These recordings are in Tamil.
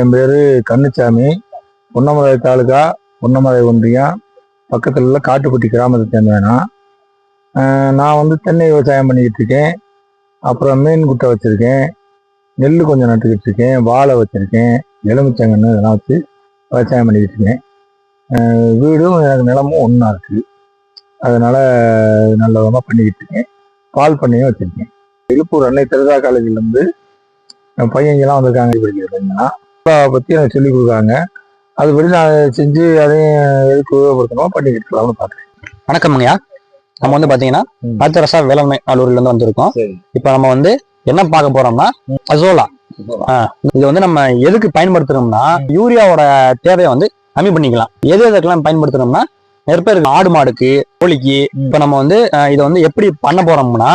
என் பேரு கண்ணுச்சாமி. பொன்னமலை தாலுகா, பொன்னமலை ஒன்றியம் பக்கத்துல உள்ள காட்டுப்பட்டி கிராமத்தை சேர்ந்தேனா. நான் தென்னை விவசாயம் பண்ணிக்கிட்டு இருக்கேன். அப்புறம் மீன் குட்டை வச்சிருக்கேன், நெல் கொஞ்சம் நட்டுக்கிட்டு இருக்கேன், வாழை வச்சிருக்கேன், எலுமிச்சங்கன்னு இதெல்லாம் வச்சு விவசாயம் பண்ணிக்கிட்டு இருக்கேன். வீடும் எனக்கு நிலமும் ஒன்றா இருக்கு. அதனால நல்ல விதமாக பண்ணிக்கிட்டு இருக்கேன். பால் பண்ணையும் வச்சிருக்கேன். இழுப்பூர் அன்னை தெரசா காலேஜ்லேருந்து பையங்கெல்லாம் வந்திருக்காங்க. படிக்கிறதுனா பற்றி எனக்கு சொல்லிக் கொடுக்குறாங்க. அதுபடி நான் செஞ்சு அதையும் எதுக்கு உபயோகப்படுத்தணும் பண்ணிக்கிட்டு இருக்கலாம்னு பார்க்குறேன். வணக்கம்ங்கய்யா. நம்ம பார்த்தீங்கன்னா தெரசா வேளாண்மை நல்லூர்லேருந்து வந்திருக்கோம். இப்போ நம்ம என்ன பார்க்க போறோம்னா அசோலா. இது நம்ம எதுக்கு பயன்படுத்துறோம்னா யூரியாவோட தேவையை கம்மி பண்ணிக்கலாம். எதுக்கெல்லாம் பயன்படுத்துறோம்னா நிறைய பேருக்கு ஆடு மாடுக்கு கோழிக்கு. இப்ப நம்ம இதை எப்படி பண்ண போறோம்னா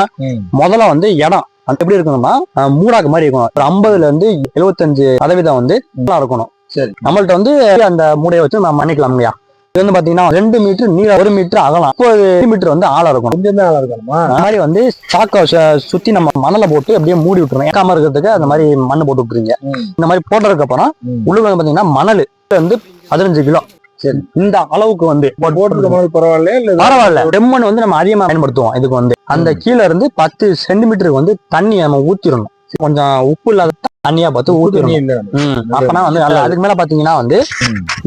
முதல்ல இடம் எப்படி இருக்கணும்னா மூடாக்கு மாதிரி இருக்கணும். ஒரு 50% 75% இருக்கணும். சரி, நம்மள்ட்ட அந்த மூடையை வச்சு நம்ம பண்ணிக்கலாம்யா. இது பாத்தீங்கன்னா 2 மீட்டர் நீளம், 1 மீட்டர் அகலம், 30 மீட்டர் ஆழம் இருக்கும். ஆழம் இருக்கணுமா? அந்த மாதிரி சாக்கை சுத்தி நம்ம மணலை போட்டு அப்படியே மூடி விட்டுருவோம். ஏக்காம இருக்கிறதுக்கு அந்த மாதிரி மண்ணு போட்டு விட்டுருங்க. இந்த மாதிரி போட்டதுக்கு அப்புறம் உள்ள பாத்தீங்கன்னா மணல் 15 கிலோ. சரி, இந்த அளவுக்கு பரவாயில்ல. செம்மண் நம்ம அதிகமா பயன்படுத்துவோம். இதுக்கு அந்த கீழே இருந்து 10 சென்டிமீட்டருக்கு தண்ணி நம்ம ஊத்திடணும். கொஞ்சம் உப்பு இல்லாத தண்ணியா பார்த்து ஊத்திடணும். அப்பனா அதுக்கு மேல பாத்தீங்கன்னா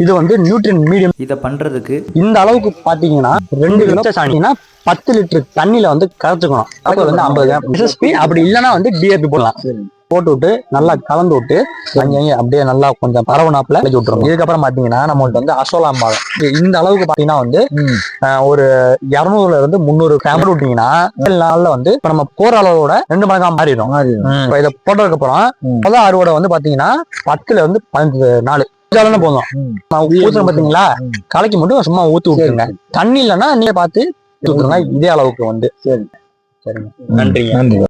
இது நியூட்ரியன் மீடியம். இதை பண்றதுக்கு இந்த அளவுக்கு பாத்தீங்கன்னா 2 கிலோ சாணினா 10 லிட்டர் தண்ணியில கரைச்சுக்கணும். அப்ப 50 கிராம் SSP. அப்படி இல்லைன்னா DAP போடலாம். போட்டு விட்டு நல்லா கலந்து விட்டு அங்கங்க அப்படியே நல்லா கொஞ்சம் பரவனாப்புல வச்சு விட்டுருவோம். இதுக்கப்புறம் பாத்தீங்கன்னா நம்மள்ட்ட அசோலா மாதம் இந்த அளவுக்கு பாத்தீங்கன்னா ஒரு 200 இருந்து 300 கிராம் விட்டீங்கன்னா 7 நாள்ல இப்ப நம்ம போற அளவோட 2 மடங்கா மாறிடும். இப்ப இதை போட்டதுக்கு அப்புறம் முதல் அறுவடை பாத்தீங்கன்னா 10 இருந்து 15 நாள் போதும். ஊத்துறோம் பாத்தீங்களா, கலைக்கு மட்டும் சும்மா ஊத்தி விட்டுருங்க. தண்ணி இல்லைன்னா நீங்க பார்த்து ஊத்துருங்க. இதே அளவுக்கு சரி, சரிங்க. நன்றிங்க. நன்றி.